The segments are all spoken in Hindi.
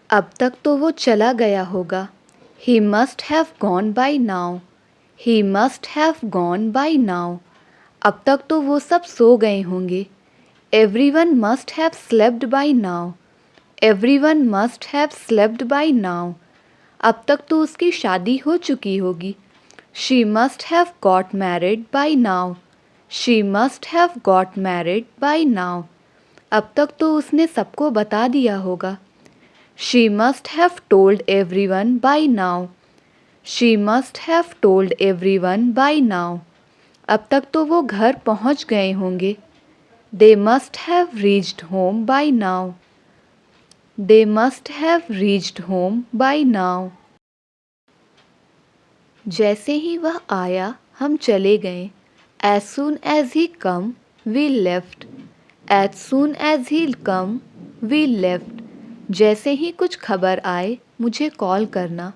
अब तक तो वो चला गया होगा। He must have gone by now. He must have gone by now. अब तक तो वो सब सो गए होंगे। Everyone must have slept by now. Everyone must have slept by now. अब तक तो उसकी शादी हो चुकी होगी। She must have got married by now. She must have got married by now. अब तक तो उसने सबको बता दिया होगा। She must have told everyone by now. She must have told everyone by now. अब तक तो वो घर पहुंच गए होंगे। They must have reached home by now. They must have reached home by now. जैसे ही वह आया हम चले गए। As soon as he come, we left. As soon as he come, we left. जैसे ही कुछ खबर आए मुझे कॉल करना।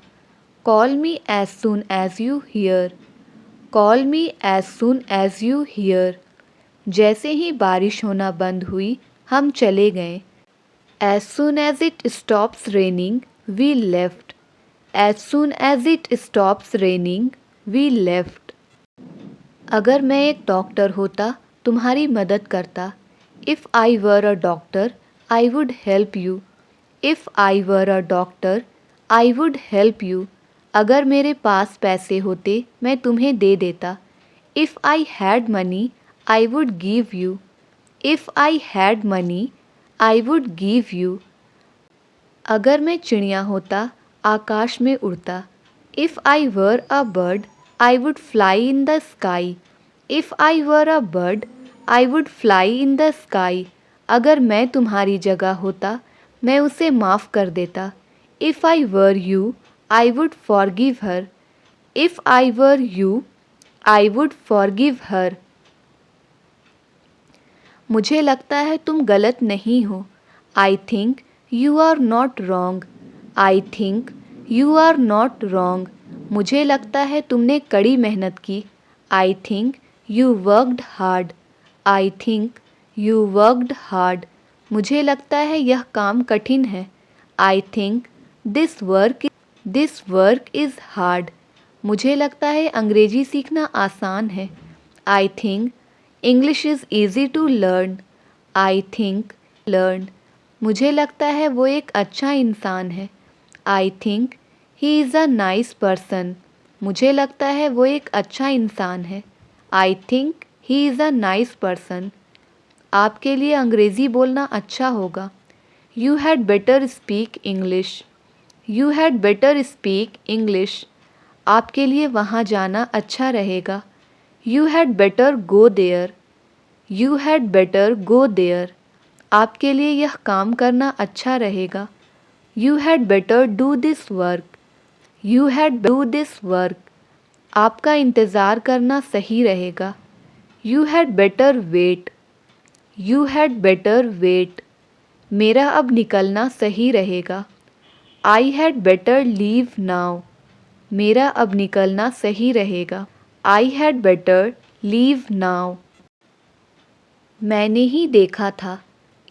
Call me as soon as you hear. Call me as soon as you hear. जैसे ही बारिश होना बंद हुई हम चले गए। As soon as it stops raining, we left. As soon as it stops raining, we left. अगर मैं एक डॉक्टर होता तुम्हारी मदद करता। If I were a doctor, I would help you. If I were a doctor, I would help you. अगर मेरे पास पैसे होते मैं तुम्हें दे देता। If I had money, I would give you. If I had money, I would give you. अगर मैं चिड़िया होता आकाश में उड़ता। If I were a bird, I would fly in the sky. If I were a bird, I would fly in the sky. अगर मैं तुम्हारी जगह होता मैं उसे माफ़ कर देता। If I were you, I would forgive her. If I were you, I would forgive her. मुझे लगता है तुम गलत नहीं हो। I think you are not wrong. I think you are not wrong. मुझे लगता है तुमने कड़ी मेहनत की। I think you worked hard. I think you worked hard. मुझे लगता है यह काम कठिन है। I think this work is hard. मुझे लगता है अंग्रेजी सीखना आसान है। I think English is easy to learn. I think learn. मुझे लगता है वो एक अच्छा इंसान है। I think he is a nice person. मुझे लगता है वो एक अच्छा इंसान है। I think he is a nice person. आपके लिए अंग्रेज़ी बोलना अच्छा होगा। You had better speak English. You had better speak English. आपके लिए वहाँ जाना अच्छा रहेगा। You had better go there. You had better go there. आपके लिए यह काम करना अच्छा रहेगा। You had better do this work. You had better do this work. आपका इंतज़ार करना सही रहेगा। You had better wait. You had better wait. मेरा अब निकलना सही रहेगा। I had better leave now. मेरा अब निकलना सही रहेगा। I had better leave now. मैंने ही देखा था।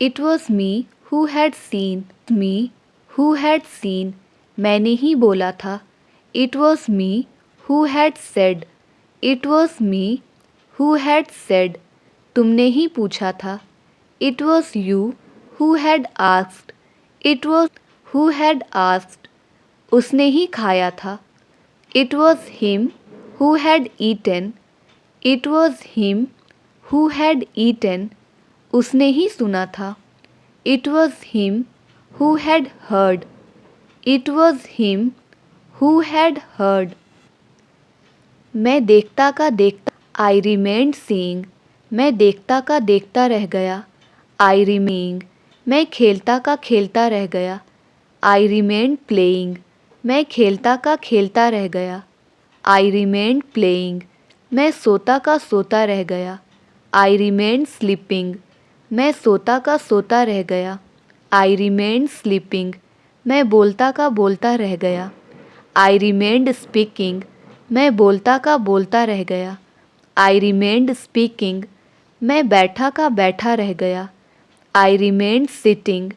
It was me who had seen. Me who had seen. मैंने ही बोला था। It was me who had said. It was me who had said. तुमने ही पूछा था। It was you who had asked. It was who had asked. उसने ही खाया था। It was him who had eaten. It was him who had eaten. उसने ही सुना था। It was him who had heard. It was him who had heard. मैं देखता का देखता I remained seeing. मैं देखता का देखता रह गया। I remained. मैं खेलता का खेलता रह गया। I remained playing. मैं खेलता का खेलता रह गया। I remained playing. मैं सोता का सोता रह गया। I remained sleeping. मैं सोता का सोता रह गया। I remained sleeping. मैं बोलता का बोलता रह गया। I remained speaking. मैं बोलता का बोलता रह गया। I remained speaking. मैं बैठा का बैठा रह गया। I remained sitting.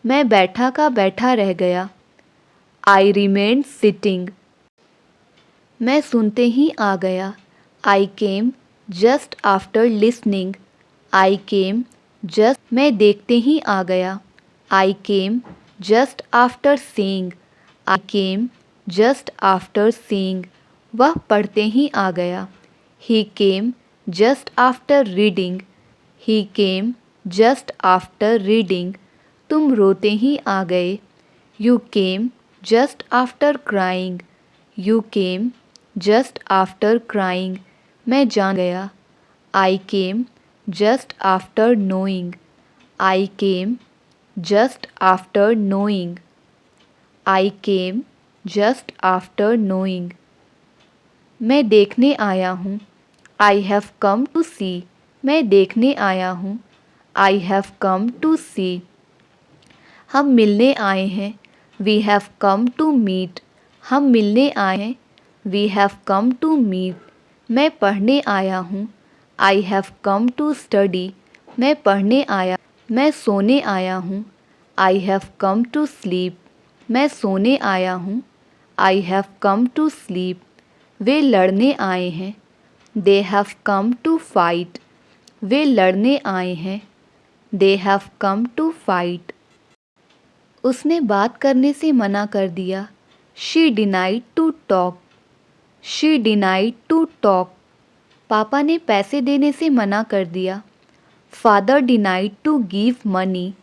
मैं बैठा का बैठा रह गया। I remained sitting. मैं सुनते ही आ गया। I came just after listening. I came just मैं देखते ही आ गया। I came just after seeing. I came just after seeing. वह पढ़ते ही आ गया। He came just after reading. He came just after reading. तुम रोते ही आ गए। You came just after crying. You came just after crying. मैं जान गया। I came just after knowing. I came just after knowing. I came just after knowing. मैं देखने आया हूँ। I have come to see. मैं देखने आया हूँ। I have come to see. हम मिलने आए हैं। We have come to meet. हम मिलने आए हैं। We have come to meet. मैं पढ़ने आया हूँ। I have come to study. मैं पढ़ने आया। मैं सोने आया हूँ। I have come to sleep. मैं सोने आया हूँ। I have come to sleep. वे लड़ने आए हैं। They have come to fight. वे लड़ने आए हैं। They have come to fight. उसने बात करने से मना कर दिया। She denied to talk. She denied to talk. पापा ने पैसे देने से मना कर दिया। Father denied to give money.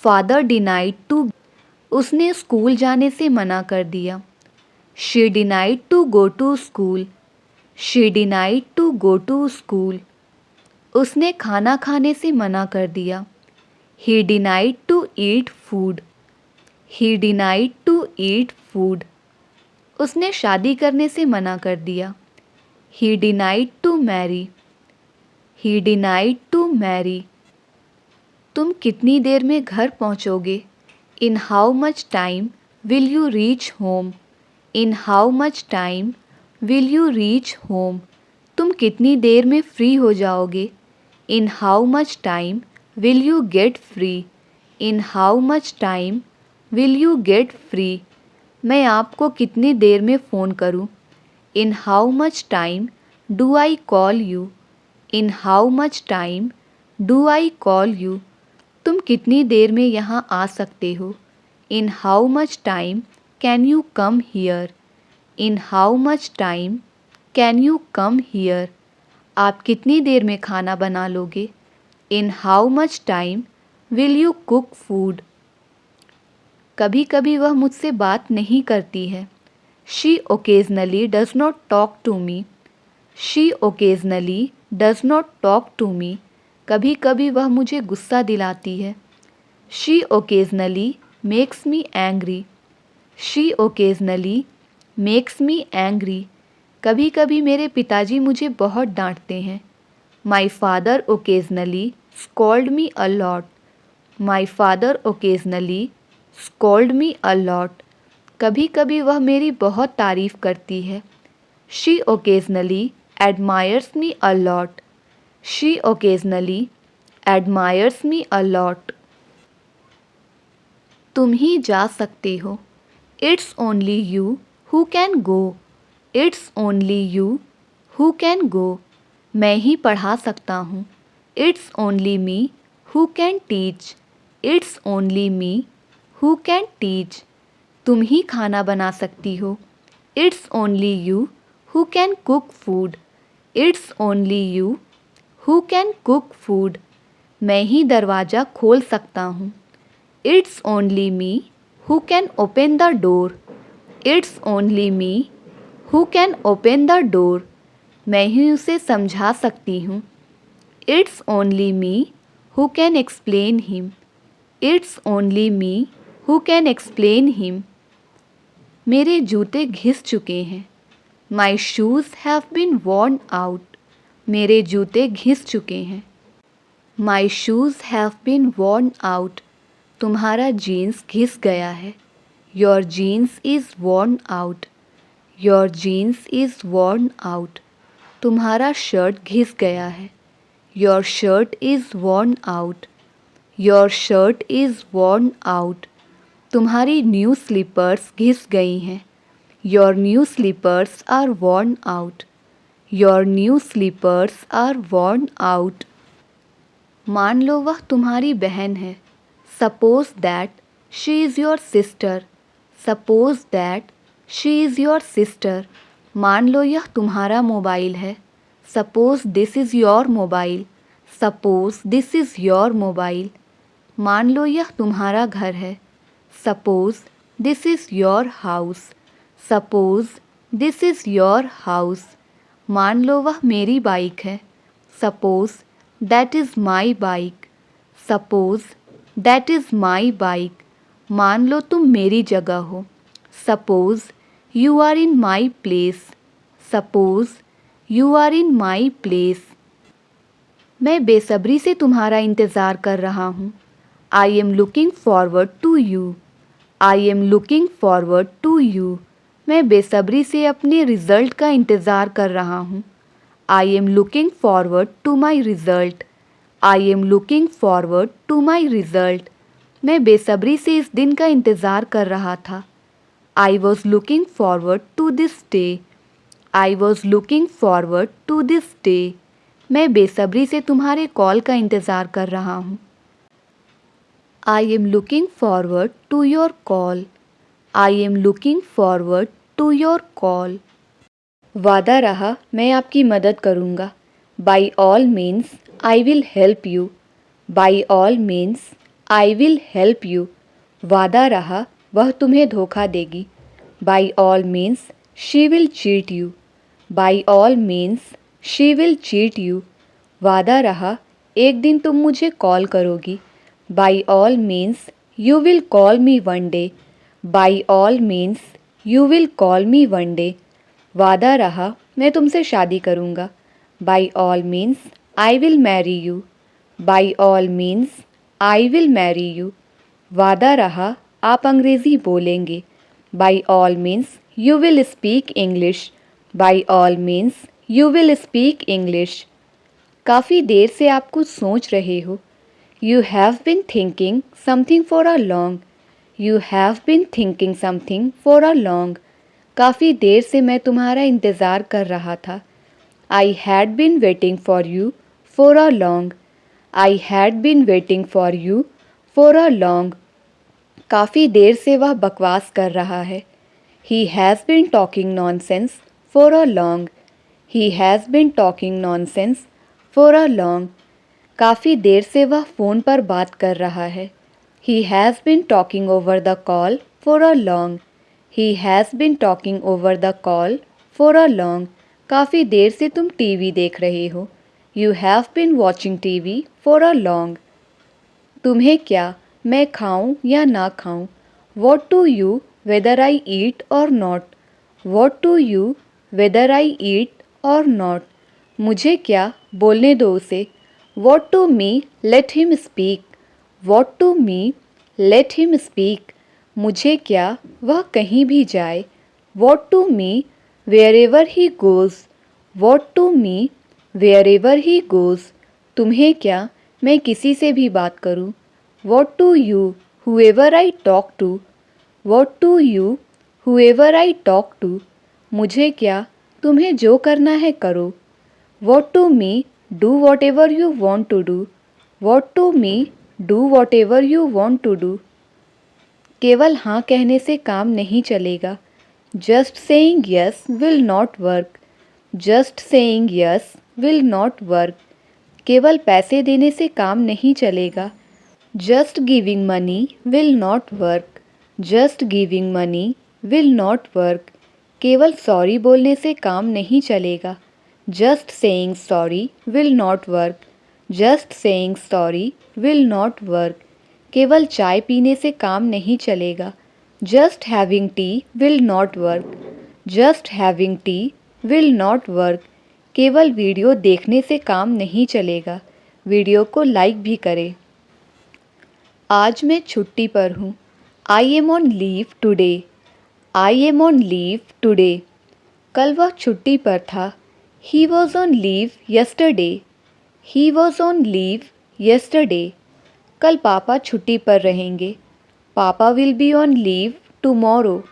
Father denied to. उसने स्कूल जाने से मना कर दिया। She denied to go to school. She denied to go to school. उसने खाना खाने से मना कर दिया। He denied to eat food. He denied to eat food. उसने शादी करने से मना कर दिया। He denied to marry. He denied to marry. तुम कितनी देर में घर पहुंचोगे? In how much time will you reach home? In how much time will you reach home? तुम कितनी देर में फ्री हो जाओगे? In how much time will you get free? In how much time will you get free? मैं आपको कितनी देर में फ़ोन करूं? In how much time do I call you? In how much time do I call you? तुम कितनी देर में यहाँ आ सकते हो? In how much time can you come here? In how much time can you come here? आप कितनी देर में खाना बना लोगे? In how much time will you cook food? कभी कभी वह मुझसे बात नहीं करती है। She occasionally does not talk to me. She occasionally does not talk to me. कभी कभी वह मुझे गुस्सा दिलाती है। She occasionally makes me angry. She occasionally makes me angry. कभी कभी मेरे पिताजी मुझे बहुत डांटते हैं। My father occasionally scold me a lot. My father occasionally scold me a lot. कभी कभी वह मेरी बहुत तारीफ़ करती है। She occasionally admires me a lot. She occasionally admires me a lot. तुम ही जा सकते हो। It's only you who can go. It's only you who can go. मैं ही पढ़ा सकता हूँ। It's only me who can teach. It's only me who can teach. तुम ही खाना बना सकती हो। It's only you who can cook food. It's only you who can cook food. मैं ही दरवाज़ा खोल सकता हूँ। It's only me who can open the door. It's only me who can open the door. मैं ही उसे समझा सकती हूँ। It's only me who can explain him. It's only me who can explain him. मेरे जूते घिस चुके हैं। My shoes have been worn out. मेरे जूते घिस चुके हैं। My shoes have been worn out. तुम्हारा जीन्स घिस गया है। Your jeans is worn out. Your jeans is worn out. तुम्हारा शर्ट घिस गया है। Your shirt is worn out. Your shirt is worn out. तुम्हारी न्यू स्लीपर्स घिस गई हैं। Your new slippers are worn out. Your new slippers are worn out. मान लो वह तुम्हारी बहन है। Suppose that she is your sister. Suppose that she is your sister. मान लो यह तुम्हारा मोबाइल है। Suppose this is your mobile. Suppose this is your mobile. मान लो यह तुम्हारा घर है। Suppose this is your house. Suppose this is your house. मान लो वह मेरी बाइक है। Suppose that is my bike. Suppose that is my bike. मान लो तुम मेरी जगह हो। Suppose you are in my place. Suppose you are in my place. मैं बेसब्री से तुम्हारा इंतज़ार कर रहा हूँ। I am looking forward to you. I am looking forward to you. मैं बेसब्री से अपने रिज़ल्ट का इंतज़ार कर रहा हूँ। I am looking forward to my result. I am looking forward to my result. मैं बेसब्री से इस दिन का इंतज़ार कर रहा था। I was looking forward to this day. I was looking forward to this day. मैं बेसब्री से तुम्हारे कॉल का इंतज़ार कर रहा हूँ। I am looking forward to your call. I am looking forward to your call. वादा रहा मैं आपकी मदद करूँगा। By all means I will help you. By all means I will help you. वादा रहा वह तुम्हें धोखा देगी। By all means she will cheat you. By all means she will cheat you. वादा रहा एक दिन तुम मुझे कॉल करोगी। By all means you will call me one day. By all means you will call me one day. वादा रहा मैं तुमसे शादी करूँगा। By all means I will marry you. By all means I will marry you. वादा रहा आप अंग्रेज़ी बोलेंगे। By all means you will speak English. By all means you will speak English. काफ़ी देर से आप कुछ सोच रहे हो। You have been thinking something for a long. You have been thinking something for a long. काफ़ी देर से मैं तुम्हारा इंतज़ार कर रहा था। I had been waiting for you for a long. I had been waiting for you for a long. काफ़ी देर से वह बकवास कर रहा है। He has been talking nonsense for a long. He has been talking nonsense for a long. काफ़ी देर से वह फ़ोन पर बात कर रहा है। He has been talking over the call for a long. He has been talking over the call for a long. काफ़ी देर से तुम टीवी देख रहे हो। You have been watching TV for a long. तुम्हें क्या मैं खाऊं या ना खाऊं? What to you whether I eat or not? What to you whether I eat or not? मुझे क्या, बोलने दो उसे। What to me let him speak. What to me let him speak. मुझे क्या, वह कहीं भी जाए। What to me wherever he goes. What to me wherever he goes. तुम्हें क्या, मैं किसी से भी बात करूं। What to you whoever I talk to. What to you whoever I talk to. मुझे क्या, तुम्हें जो करना है करो। What to me do whatever you want to do. What to me do whatever you want to do. केवल हाँ कहने से काम नहीं चलेगा। Just saying yes will not work. Just saying yes will not work. केवल पैसे देने से काम नहीं चलेगा। Just giving money will not work. Just giving money will not work. केवल सॉरी बोलने से काम नहीं चलेगा। Just saying sorry will not work. Just saying sorry will not work. केवल चाय पीने से काम नहीं चलेगा। Just having T will not work. Just having T will not work. केवल वीडियो देखने से काम नहीं चलेगा। वीडियो को लाइक भी करें। आज मैं छुट्टी पर हूँ। I am on leave today. I am on leave today. कल वह छुट्टी पर था। He was on leave yesterday. He was on leave yesterday. कल पापा छुट्टी पर रहेंगे। पापा will be on leave tomorrow.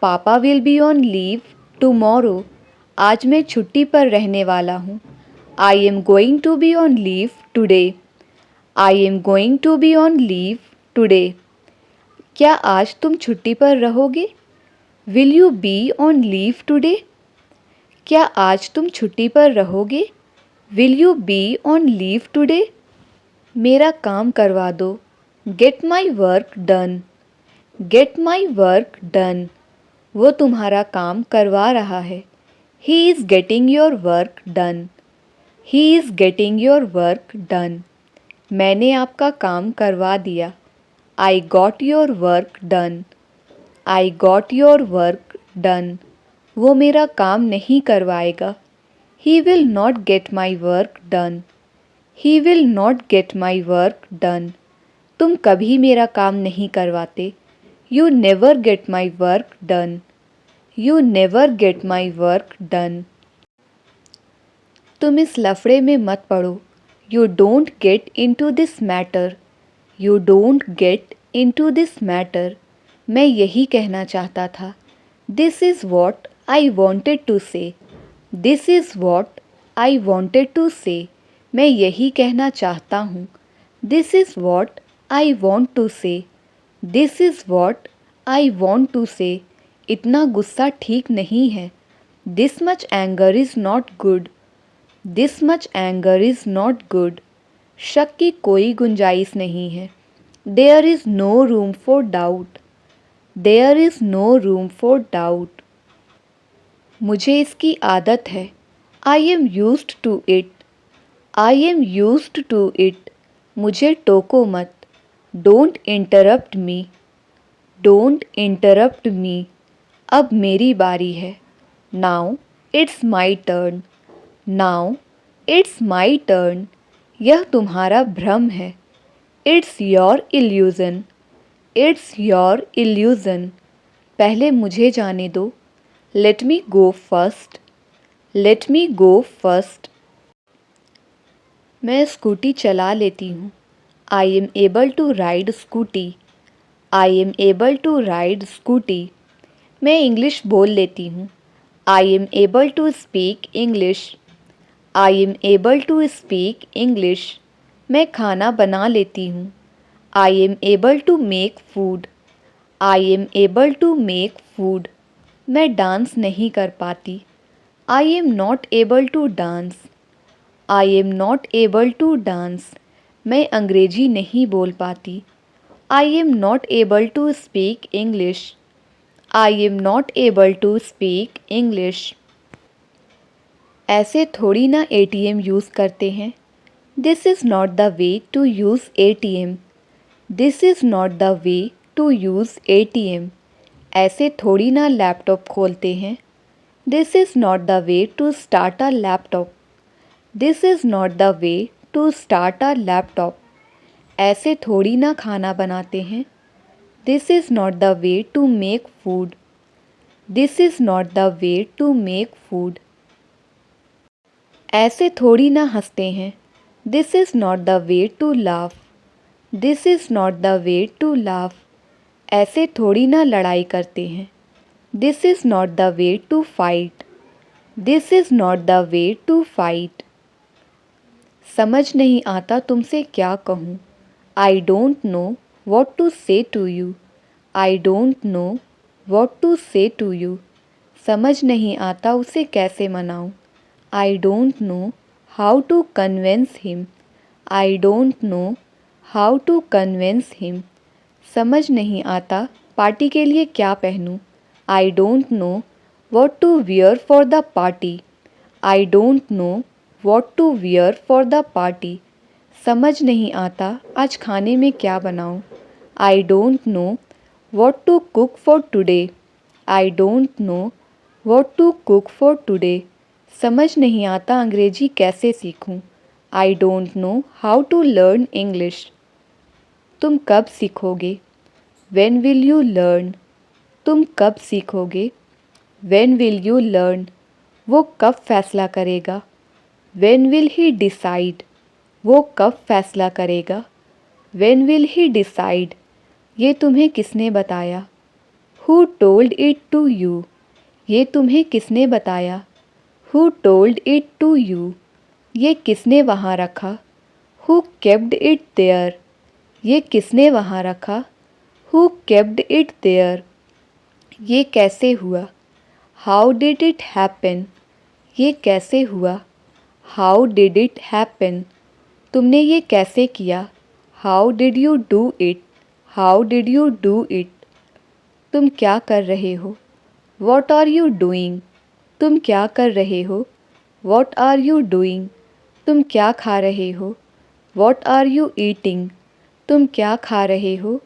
पापा will be on leave tomorrow. आज मैं छुट्टी पर रहने वाला हूँ। I am going to be on leave today. I am going to be on leave today. क्या आज तुम छुट्टी पर रहोगे? Will you B on leave today? क्या आज तुम छुट्टी पर रहोगे? Will you B on leave today? मेरा काम करवा दो। Gate my work done. Gate my work done. वो तुम्हारा काम करवा रहा है। He is getting your work done. He is getting your work done. मैंने आपका काम करवा दिया। I got your work done. I got your work done. वो मेरा काम नहीं करवाएगा। He will not get my work done. He will not get my work done. तुम कभी मेरा काम नहीं करवाते। You never get my work done. You never get my work done. तुम इस लफड़े में मत पड़ो। You don't get into this matter. You don't get into this matter. मैं यही कहना चाहता था। This is what I wanted to say. This is what I wanted to say. मैं यही कहना चाहता हूँ। This is what I want to say. This is what I want to say. इतना गुस्सा ठीक नहीं है। This much anger is not good. This much anger is not good. शक की कोई गुंजाइश नहीं है। There is no room for doubt. There is no room for doubt. मुझे इसकी आदत है। I am used to it. I am used to it. मुझे टोको मत। Don't interrupt me. Don't interrupt me. अब मेरी बारी है। Now it's my turn. Now it's my turn. यह तुम्हारा भ्रम है। It's your illusion. It's your illusion. पहले मुझे जाने दो। Let me go first. Let me go first. मैं स्कूटी चला लेती हूँ। I am able to ride scooty. I am able to ride scooty. मैं इंग्लिश बोल लेती हूँ। I am able to speak English. I am able to speak English. मैं खाना बना लेती हूँ। I am able to make food. I am able to make food. मैं डांस नहीं कर पाती। I am not able to dance. I am not able to dance. मैं अंग्रेजी नहीं बोल पाती। I am not able to speak English. I am not able to speak English. ऐसे थोड़ी ना एटीएम यूज़ करते हैं। This is not the way to use ATM. This is not the way to use ATM. ऐसे थोड़ी ना लैपटॉप खोलते हैं। This is not the way to start a laptop. This is not the way to start a laptop. ऐसे थोड़ी ना खाना बनाते हैं। This is not the way to make food. This is not the way to make food. ऐसे थोड़ी ना हंसते हैं। This is not the way to laugh. This is not the way to laugh. ऐसे थोड़ी ना लड़ाई करते हैं। This is not the way to fight. This is not the way to fight. समझ नहीं आता तुमसे क्या कहूँ। I don't know what to say to you. I don't know what to say to you. समझ नहीं आता उसे कैसे मनाऊँ। I don't know how to convince him. I don't know how to convince him. समझ नहीं आता पार्टी के लिए क्या पहनूं। I don't know what to wear for the party. I don't know what to wear for the party. समझ नहीं आता आज खाने में क्या बनाऊं। I don't know what to cook for today. I don't know what to cook for today. समझ नहीं आता अंग्रेजी कैसे सीखूं। I don't know how to learn English. तुम कब सीखोगे। When will you learn? तुम कब सीखोगे। When will you learn? वो कब फैसला करेगा। When will he decide? वो कब फैसला करेगा। When will he decide? ये तुम्हें किसने बताया? Who told it to you? ये तुम्हें किसने बताया? Who told it to you? ये किसने वहाँ रखा? Who kept it there? ये किसने वहाँ रखा? Who kept it there? ये कैसे हुआ? How did it happen? ये कैसे हुआ? How did it happen? तुमने ये कैसे किया? How did you do it? How did you do it? तुम क्या कर रहे हो? What are you doing? तुम क्या कर रहे हो? What are you doing? तुम क्या खा रहे हो? What are you eating? तुम क्या खा रहे हो?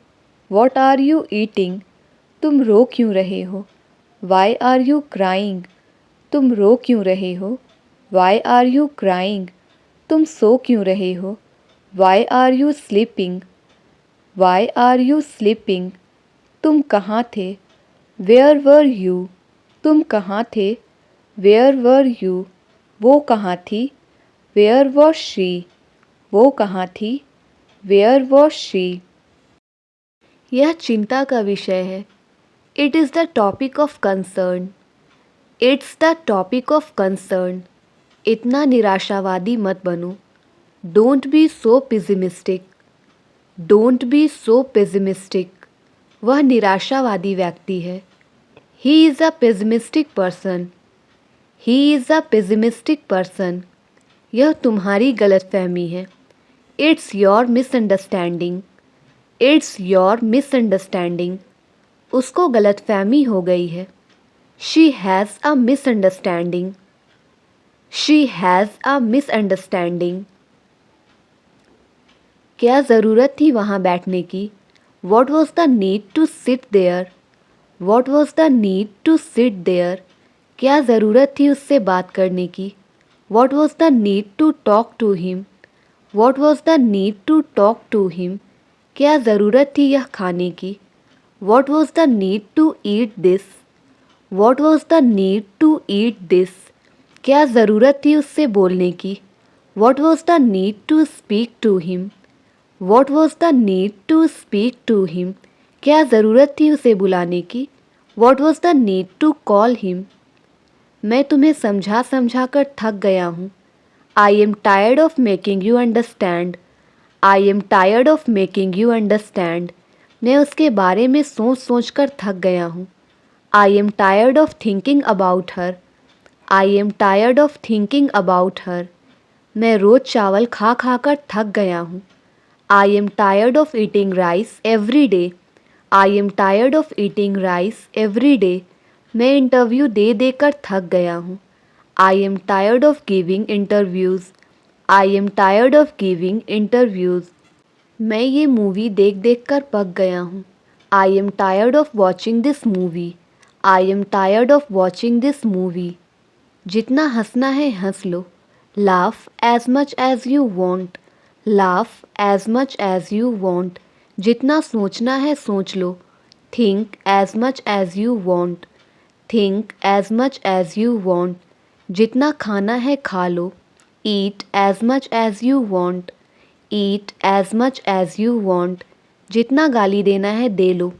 What are you eating? तुम रो क्यों रहे हो? Why are you crying? तुम रो क्यों रहे हो? Why are you crying? तुम सो क्यों रहे हो? Why are you sleeping? Why are you sleeping? तुम कहाँ थे? Where were you? तुम कहाँ थे? Where were you? वो कहाँ थी? Where was she? वो कहाँ थी? Where was she? यह चिंता का विषय है. It is the topic of concern. It's the topic of concern. इतना निराशावादी मत बनो. Don't be so pessimistic. Don't be so pessimistic. वह निराशावादी व्यक्ति है. He is a pessimistic person. He is a pessimistic person. यह तुम्हारी गलतफहमी है. It's your misunderstanding. It's your misunderstanding. उसको गलतफहमी हो गई है. She has a misunderstanding. She has a misunderstanding. क्या ज़रूरत थी वहाँ बैठने की? What was the need to sit there? What was the need to sit there? क्या ज़रूरत थी उससे बात करने की? What was the need to talk to him? What was the need to talk to him? क्या ज़रूरत थी यह खाने की? What was the need to eat this? What was the need to eat this? क्या ज़रूरत थी उससे बोलने की? What was the need to speak to him? What was the need to speak to him? क्या ज़रूरत थी उसे बुलाने की? What was the need to call him? मैं तुम्हें समझा समझा कर थक गया हूँ. I am tired of making you understand. I am tired of making you understand. मैं उसके बारे में सोच सोच कर थक गया हूँ. I am tired of thinking about her. I am tired of thinking about her. मैं रोज़ चावल खा खा कर थक गया हूँ. I am tired of eating rice every day. I am tired of eating rice every day. मैं इंटरव्यू दे देकर थक गया हूँ. I am tired of giving interviews. I am tired of giving interviews. मैं ये मूवी देख देख कर पक गया हूँ. I am tired of watching this movie. I am tired of watching this movie. जितना हंसना है हंस लो. Laugh as much as you want. Laugh as much as you want. जितना सोचना है सोच लो. Think as much as you want. Think as much as you want. जितना खाना है खा लो. Eat as much as you want. Eat as much as you want. जितना गाली देना है दे लो.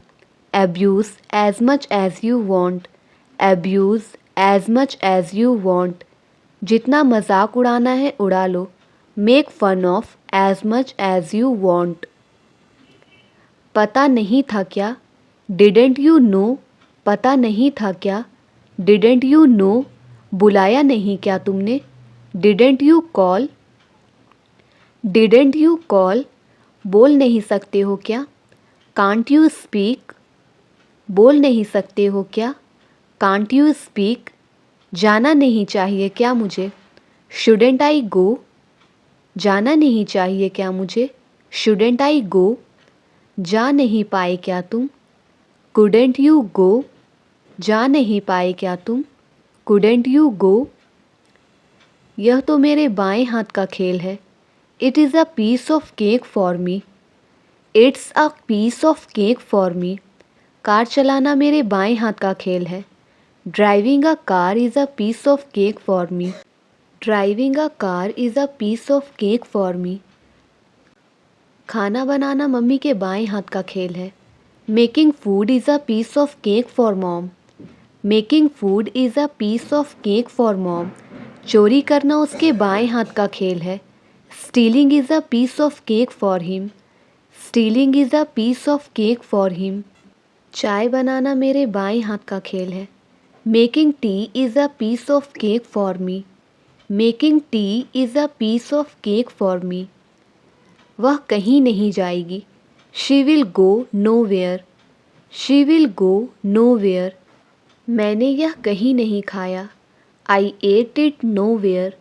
Abuse as much as you want. Abuse as much as you want. जितना मजाक उड़ाना है उड़ा लो. Make fun of as much as you want. पता नहीं था क्या? Didn't you know? पता नहीं था क्या? Didn't you know? बुलाया नहीं क्या तुमने? Didn't you call? Didn't you call? बोल नहीं सकते हो क्या? Can't you speak? बोल नहीं सकते हो क्या? Can't you speak? जाना नहीं चाहिए क्या मुझे? Shouldn't I go? जाना नहीं चाहिए क्या मुझे? Shouldn't I go? जा नहीं पाए क्या तुम? Couldn't you go? जा नहीं पाए क्या तुम? Couldn't you go? यह तो मेरे बाएं हाथ का खेल है. It is a piece of cake for me. It's a piece of cake for me. Car चलाना मेरे बाएं हाथ का खेल है. Driving a car is a piece of cake for me. Driving a car is a piece of cake for me. खाना बनाना मम्मी के बाएं हाथ का खेल है। Making food is a piece of cake for mom. Making food is a piece of cake for mom. चोरी करना उसके बाएं हाथ का खेल है। Stealing is a piece of cake for him. Stealing is a piece of cake for him. चाय बनाना मेरे बाएं हाथ का खेल है। Making tea is a piece of cake for me. Making tea is a piece of cake for me. वह कहीं नहीं जाएगी। She will go nowhere. She will go nowhere. मैंने यह कहीं नहीं खाया। I ate it nowhere.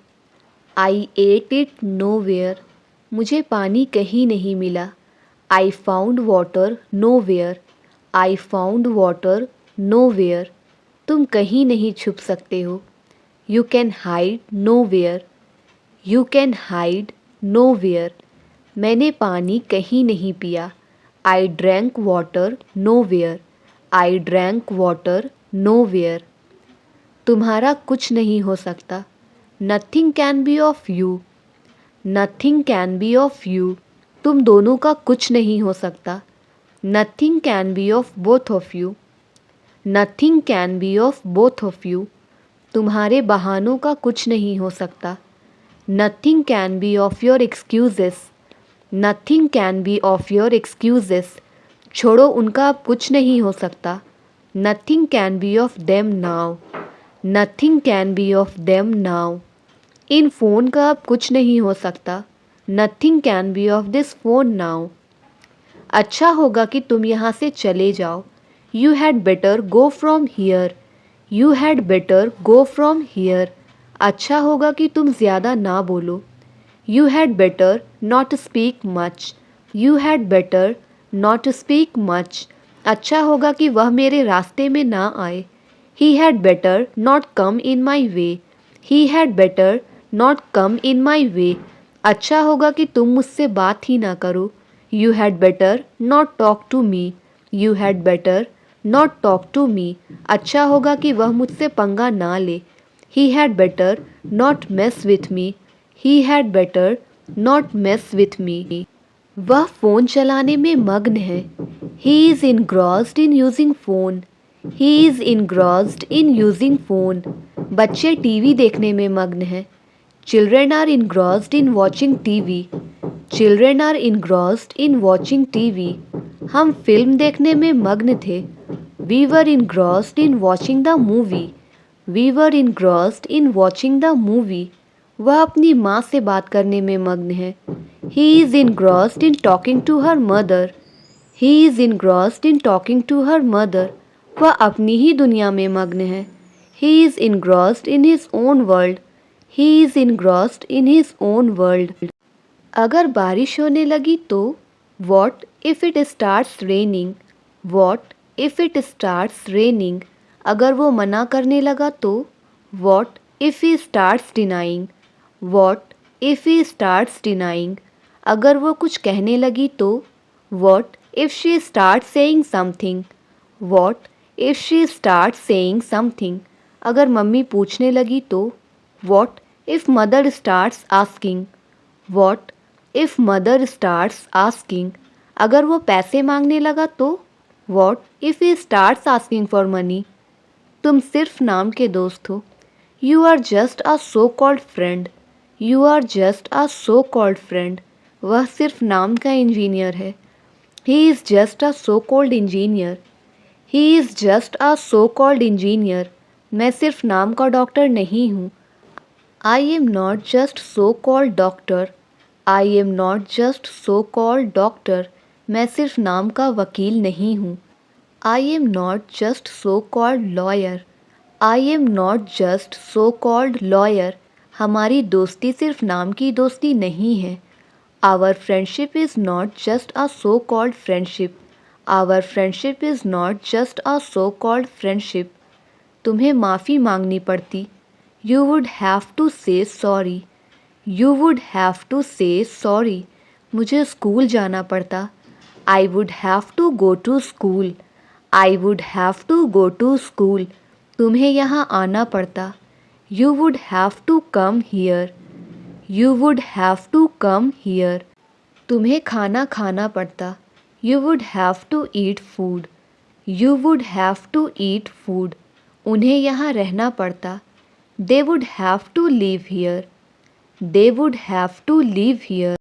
I ate it nowhere. मुझे पानी कहीं नहीं मिला। I found water nowhere. I found water nowhere. तुम कहीं नहीं छुप सकते हो। You can hide nowhere. You can hide nowhere. मैंने पानी कहीं नहीं पिया। I drank water nowhere. I drank water nowhere. तुम्हारा कुछ नहीं हो सकता। Nothing can be of you. Nothing can be of you. तुम दोनों का कुछ नहीं हो सकता। Nothing can be of both of you. Nothing can be of both of you. तुम्हारे बहानों का कुछ नहीं हो सकता। Nothing can be of your excuses. Nothing can be of your excuses. छोड़ो, उनका अब कुछ नहीं हो सकता। Nothing can be of them now. Nothing can be of them now. In phone का अब कुछ नहीं हो सकता। Nothing can be of this phone now. अच्छा होगा कि तुम यहाँ से चले जाओ। You had better go from here. You had better go from here. अच्छा होगा कि तुम ज़्यादा ना बोलो। You had better not speak much. You had better not speak much. अच्छा होगा कि वह मेरे रास्ते में ना आए। He had better not come in my way. He had better not come in my way. अच्छा होगा कि तुम मुझसे बात ही ना करो। You had better not talk to me. You had better not talk to me. अच्छा होगा कि वह मुझसे पंगा ना ले। He had better not mess with me. He had better not mess with me. वह फ़ोन चलाने में मग्न है। He is engrossed in using phone. He is engrossed in using phone. बच्चे टीवी देखने में मग्न हैं। Children are engrossed in watching TV. Children are engrossed in watching TV. हम फिल्म देखने में मग्न थे। We were engrossed in watching the movie. We were engrossed in watching the movie. वह अपनी माँ से बात करने में मग्न है। He is engrossed in talking to her mother. He is engrossed in talking to her mother. वह अपनी ही दुनिया में मग्न है। He is engrossed in his own world. He is engrossed in his own world. अगर बारिश होने लगी तो what if it starts raining. What if it starts raining. अगर वो मना करने लगा तो what if he starts denying. What if he starts denying. अगर वो कुछ कहने लगी तो what if she start saying something. What if she start saying something. अगर मम्मी पूछने लगी तो what if mother starts asking. What if mother starts asking. अगर वो पैसे मांगने लगा तो what if he starts asking for money. तुम सिर्फ नाम के दोस्त हो। You are just a so called friend. You are just a so called friend. वह सिर्फ नाम का इंजीनियर है। He is just a so called इंजीनियर। ही is just a so called engineer. मैं सिर्फ नाम का डॉक्टर नहीं हूँ। I am not just so called doctor. I am not just so called doctor. मैं सिर्फ नाम का वकील नहीं हूँ। I am not just so called lawyer. I am not just so called lawyer. हमारी दोस्ती सिर्फ नाम की दोस्ती नहीं है। Our friendship is not just a so called friendship. Our friendship is not just a so called friendship. तुम्हें माफ़ी मांगनी पड़ती। You would have to say sorry. You would have to say sorry. मुझे स्कूल जाना पड़ता। I would have to go to school. I would have to go to school. तुम्हें यहाँ आना पड़ता। You would have to come here. You would have to come here. तुम्हें खाना खाना पड़ता। You would have to eat food. You would have to eat food. उन्हें यहाँ रहना पड़ता। They would have to live here. They would have to live here.